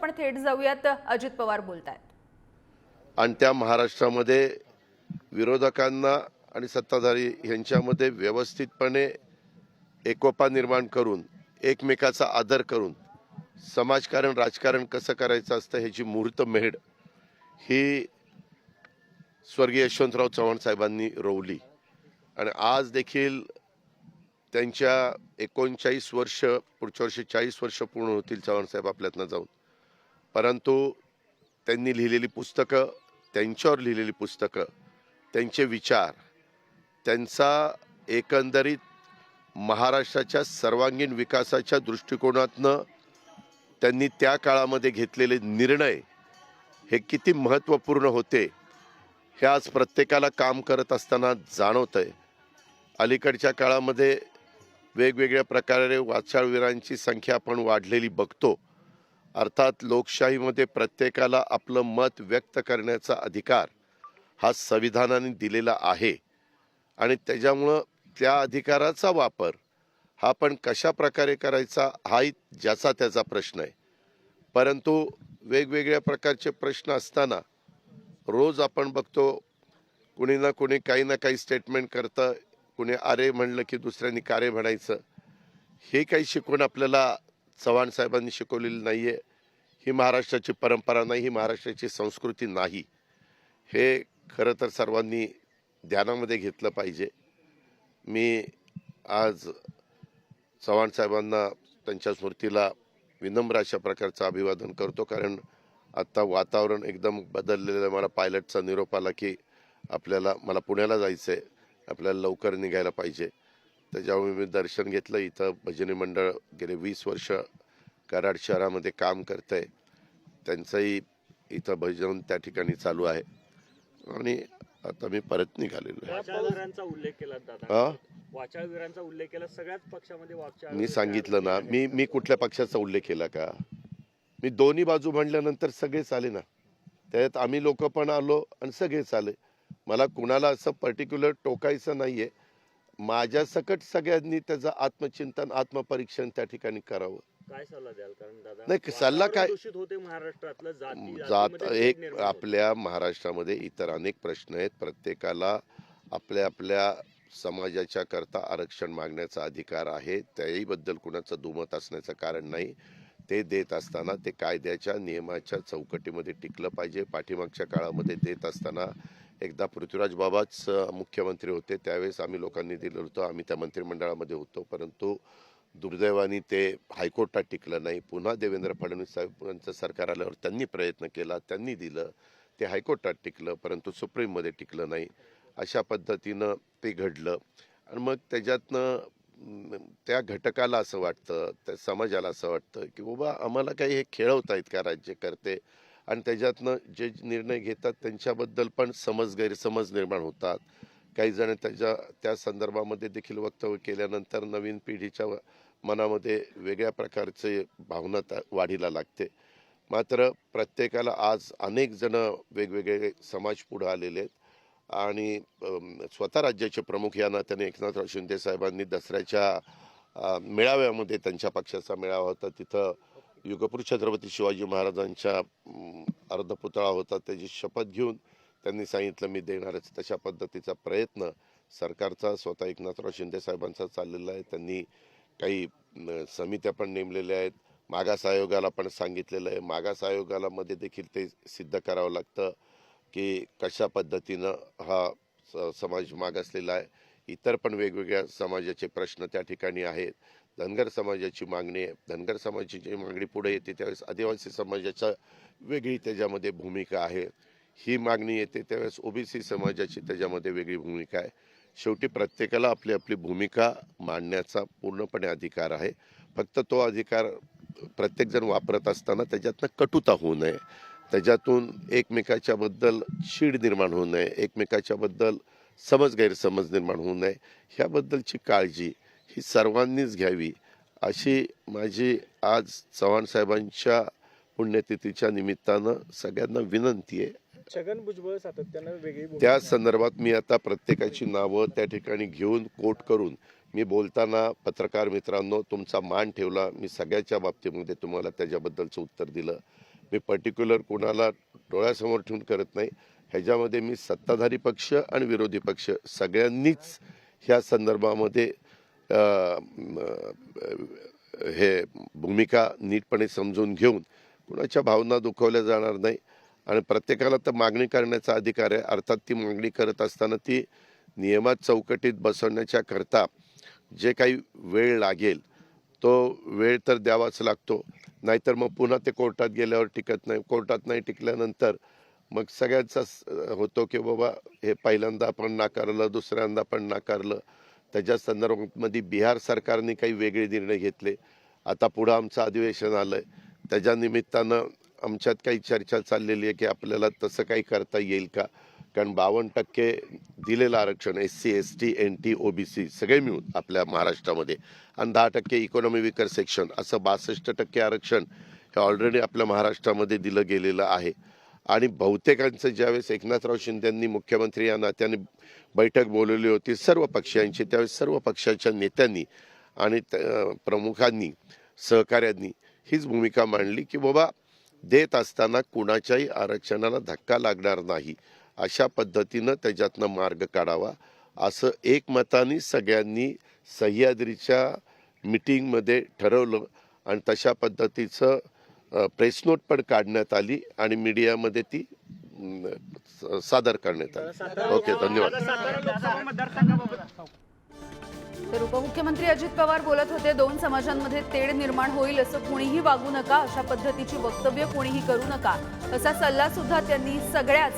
आपण थेट जाऊयात. अजित पवार बोलतायत. आणि त्या महाराष्ट्रामध्ये विरोधकांना आणि सत्ताधारी यांच्यामध्ये व्यवस्थितपणे एकोपा निर्माण करून एकमेकाचा आदर करून समाजकारण राजकारण कसं करायचं असतं ह्याची मुहूर्तमेढ ही स्वर्गीय यशवंतराव चव्हाण साहेबांनी रोवली. आणि आज देखील त्यांच्या 39 वर्ष, पुढच्या वर्षी 40 वर्ष पूर्ण होतील चव्हाण साहेब आपल्यातनं जाऊन. परंतु त्यांनी लिहिलेली पुस्तकं, त्यांच्यावर लिहिलेली पुस्तकं, त्यांचे विचार, त्यांचा एकंदरीत महाराष्ट्राच्या सर्वांगीण विकासाच्या दृष्टिकोनातनं त्यांनी त्या काळामध्ये घेतलेले निर्णय हे किती महत्त्वपूर्ण होते हे आज प्रत्येकाला काम करत असताना जाणवतंय. अलीकडच्या काळामध्ये वेगवेगळ्या प्रकारे वाचाळवीरांची संख्या आपण वाढलेली बघतो. अर्थात लोकशाहीमध्ये प्रत्येकाला आपलं मत व्यक्त करण्याचा अधिकार हा संविधानाने दिलेला आहे आणि त्याच्यामुळं त्या अधिकाराचा वापर हा पण कशा प्रकारे करायचा हाही ज्याचा त्याचा प्रश्न आहे. परंतु वेगवेगळ्या प्रकारचे प्रश्न असताना रोज आपण बघतो कुणी ना कुणी काही ना काही स्टेटमेंट करतं. कुणी आरे म्हणलं की दुसऱ्यांनी कारे म्हणायचं. हे काही शिकवून आपल्याला चव्हाण साहेबांनी शिकवलेली नाही आहे. ही महाराष्ट्राची परंपरा नाही, ही महाराष्ट्राची संस्कृती नाही. हे खरं तर सर्वांनी ध्यानामध्ये घेतलं पाहिजे. मी आज चव्हाण साहेबांना त्यांच्या स्मृतीला विनम्र अशा प्रकारचं अभिवादन करतो. कारण आत्ता वातावरण एकदम बदललेलं. मला पायलटचा निरोप आला की मला पुण्याला जायचं आहे, आपल्याला लवकर निघायला पाहिजे. त्याच्यामुळे मी दर्शन घेतलं. इथं भजनी मंडळ गेले 20 वर्ष कराड शहरामध्ये काम करतंय. त्यांचंही इथं भजन त्या ठिकाणी चालू आहे आणि आता मी परत निघालेलो आहे. वाचाळवीरांचा उल्लेख केला दादा. वाचाळवीरांचा उल्लेख केला. सगळ्याच पक्षामध्ये वाचाळ. मी सांगितलं ना, मी कुठल्या पक्षाचा उल्लेख केला का? मी दोन्ही बाजू म्हणल्यानंतर सगळेच आले ना. त्यात आम्ही लोक पण आलो आणि सगळेच आले. मला कुणाला असं पर्टिक्युलर टोकायचं नाहीये. माझ्या सकट सगळ्यांनी त्याचं आत्मचिंतन आत्मपरीक्षण त्या ठिकाणी करावं. काय सल्ला द्याल? कारण दादा नाही, सल्ला काय, दूषित होते महाराष्ट्रातलं. जात एक आपल्या महाराष्ट्रामध्ये इतर अनेक प्रश्न आहेत. प्रत्येकाला आपल्या आपल्या समाजाच्या करता आरक्षण मागण्याचा अधिकार आहे. त्याहीबद्दल कुणाचं दुमत असण्याचं कारण नाही. ते देत असताना ते कायद्याच्या नियमाच्या चौकटीमध्ये टिकलं पाहिजे. पाठीमागच्या काळामध्ये देत असताना एकदा पृथ्वीराज बाबाच मुख्यमंत्री होते, त्यावेळेस आम्ही लोकांनी दिलं होतं. आम्ही त्या मंत्रिमंडळामध्ये होतो. परंतु दुर्दैवाने ते हायकोर्टात टिकलं नाही. पुन्हा देवेंद्र फडणवीस साहेबांचं सरकार आल्यावर त्यांनी प्रयत्न केला, त्यांनी दिलं, ते हायकोर्टात टिकलं, परंतु सुप्रीममध्ये टिकलं नाही. अशा पद्धतीनं ते घडलं. आणि मग त्याच्यातनं त्या घटकाला असं वाटतं, त्या समाजाला असं वाटतं की बाबा आम्हाला काही हे खेळवतायत का राज्यकर्ते, आणि त्याच्यातनं जे निर्णय घेतात त्यांच्याबद्दल पण गैरसमज निर्माण होतात. काही जण त्या संदर्भामध्ये देखील वक्तव्य केल्यानंतर नवीन पिढीच्या मनामध्ये वेगळ्या प्रकारचे भावना वाढीला लागते. मात्र प्रत्येकाला आज अनेक जण वेगवेगळे समाज पुढे आलेले आहेत आणि स्वतः राज्याचे प्रमुख या नात्याने एकनाथराव शिंदे साहेबांनी दसऱ्याच्या मेळाव्यामध्ये, त्यांच्या पक्षाचा मेळावा होता, तिथं युगपुर छत्रपती शिवाजी महाराजांच्या अर्धपुतळा होता, त्याची शपथ घेऊन त्यांनी सांगितलं मी देणारच. तशा पद्धतीचा प्रयत्न सरकारचा, स्वतः एकनाथराव शिंदे साहेबांचा चाललेला आहे. त्यांनी काही समित्या पण नेमलेल्या आहेत. मागास आयोगाला पण सांगितलेलं आहे. मागास आयोगाला मध्ये देखील ते सिद्ध करावं लागतं की कशा पद्धतीनं हा समाज मागासलेला आहे. इतर पण वेगवेगळ्या समाजाचे प्रश्न त्या ठिकाणी आहेत. धनगर समाजाची मागणी आहे. धनगर समाजाची मागणी पुढे येते त्यावेळेस आदिवासी समाजाच्या वेगळी त्याच्यामध्ये भूमिका आहे. ही मागणी येते त्यावेळेस ओबीसी समाजाची त्याच्यामध्ये वेगळी भूमिका आहे. शेवटी प्रत्येकाला आपली आपली भूमिका मांडण्याचा पूर्णपणे अधिकार आहे. फक्त तो अधिकार प्रत्येकजण वापरत असताना त्याच्यातनं कटुता होऊ नये, त्याच्यातून एकमेकाच्या बद्दल चीड निर्माण होऊ नये, एकमेकाच्या बद्दल गैरसमज निर्माण होऊ नये, ह्याबद्दलची काळजी ही सर्वांनीच घ्यावी अशी माझी आज चव्हाण साहेबांच्या पुण्यतिथीच्या निमित्तानं सगळ्यांना विनंती आहे. छगन भुजबळ सातत्यानं वेगळी त्या संदर्भात मी आता प्रत्येकाची नावं त्या ठिकाणी घेऊन कोट करून मी बोलताना पत्रकार मित्रांनो तुमचा मान ठेवला. मी सगळ्याच्या बाबतीमध्ये तुम्हाला त्याच्याबद्दलचं उत्तर दिलं. मी पर्टिक्युलर कोणाला डोळ्यासमोर ठेवून करत नाही. ह्याच्यामध्ये मी सत्ताधारी पक्ष आणि विरोधी पक्ष सगळ्यांनीच ह्या संदर्भामध्ये हे भूमिका नीटपणे समजून घेऊन कुणाच्या भावना दुखवल्या जाणार नाही. आणि प्रत्येकाला तर मागणी करण्याचा अधिकार आहे. अर्थात ती मागणी करत असताना ती नियमात चौकटीत बसवण्याच्या करता जे काही वेळ लागेल तो वेळ तर द्यावाच लागतो. नाहीतर मग पुन्हा ते कोर्टात गेल्यावर टिकत नाही. कोर्टात नाही टिकल्यानंतर मग सगळ्यांचाच होतो की बाबा हे पहिल्यांदा आपण नाकारलं, दुसऱ्यांदा पण नाकारलं. त्याच्या संदर्भामध्ये बिहार सरकारने काही वेगळे निर्णय घेतले. आता पुढं आमचं अधिवेशन आलंय, त्याच्या निमित्तानं आमच्यात काही चर्चा चाललेली आहे की आपल्याला तसं काही करता येईल का. कारण 52% दिलेलं आरक्षण SC ST NT OBC सगळे मिळून आपल्या महाराष्ट्रामध्ये आणि 10% इकॉनॉमी विकर सेक्शन असं 62% आरक्षण हे ऑलरेडी आपल्या महाराष्ट्रामध्ये दिलं गेलेलं आहे. आणि बहुतेकांचं ज्यावेळेस एकनाथराव शिंदेंनी मुख्यमंत्री या नात्याने बैठक बोलवली होती सर्व पक्षांची, त्यावेळेस सर्व पक्षाच्या नेत्यांनी आणि प्रमुखांनी सहकाऱ्यांनी हीच भूमिका मांडली की बाबा देत असताना कुणाच्याही आरक्षणाला धक्का लागणार नाही, अशा पद्धतीनं त्याच्यातनं मार्ग काढावा असं एकमताने सगळ्यांनी सह्याद्रीच्या मीटिंगमध्ये ठरवलं. आणि तशा पद्धतीचं प्रेस नोट पण काढण्यात आली आणि मीडियामध्ये ती सादर करण्यात आली. ओके, धन्यवाद. सातारा लोकसभा मतदारसंघाबाबत तर उपमुख्यमंत्री अजित पवार बोलत होते, 2 समाजांमध्ये तेढ निर्माण होईल असं कोणीही वागू नका, अशा पद्धतीची वक्तव्य कोणीही करू नका, असा सल्ला सुद्धा त्यांनी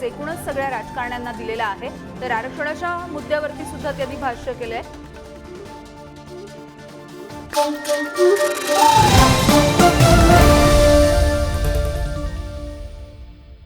एकूणच सगळ्या राजकारण्यांना दिलेला आहे. तर आरक्षणाच्या मुद्द्यावरती सुद्धा त्यांनी भाष्य केलंय.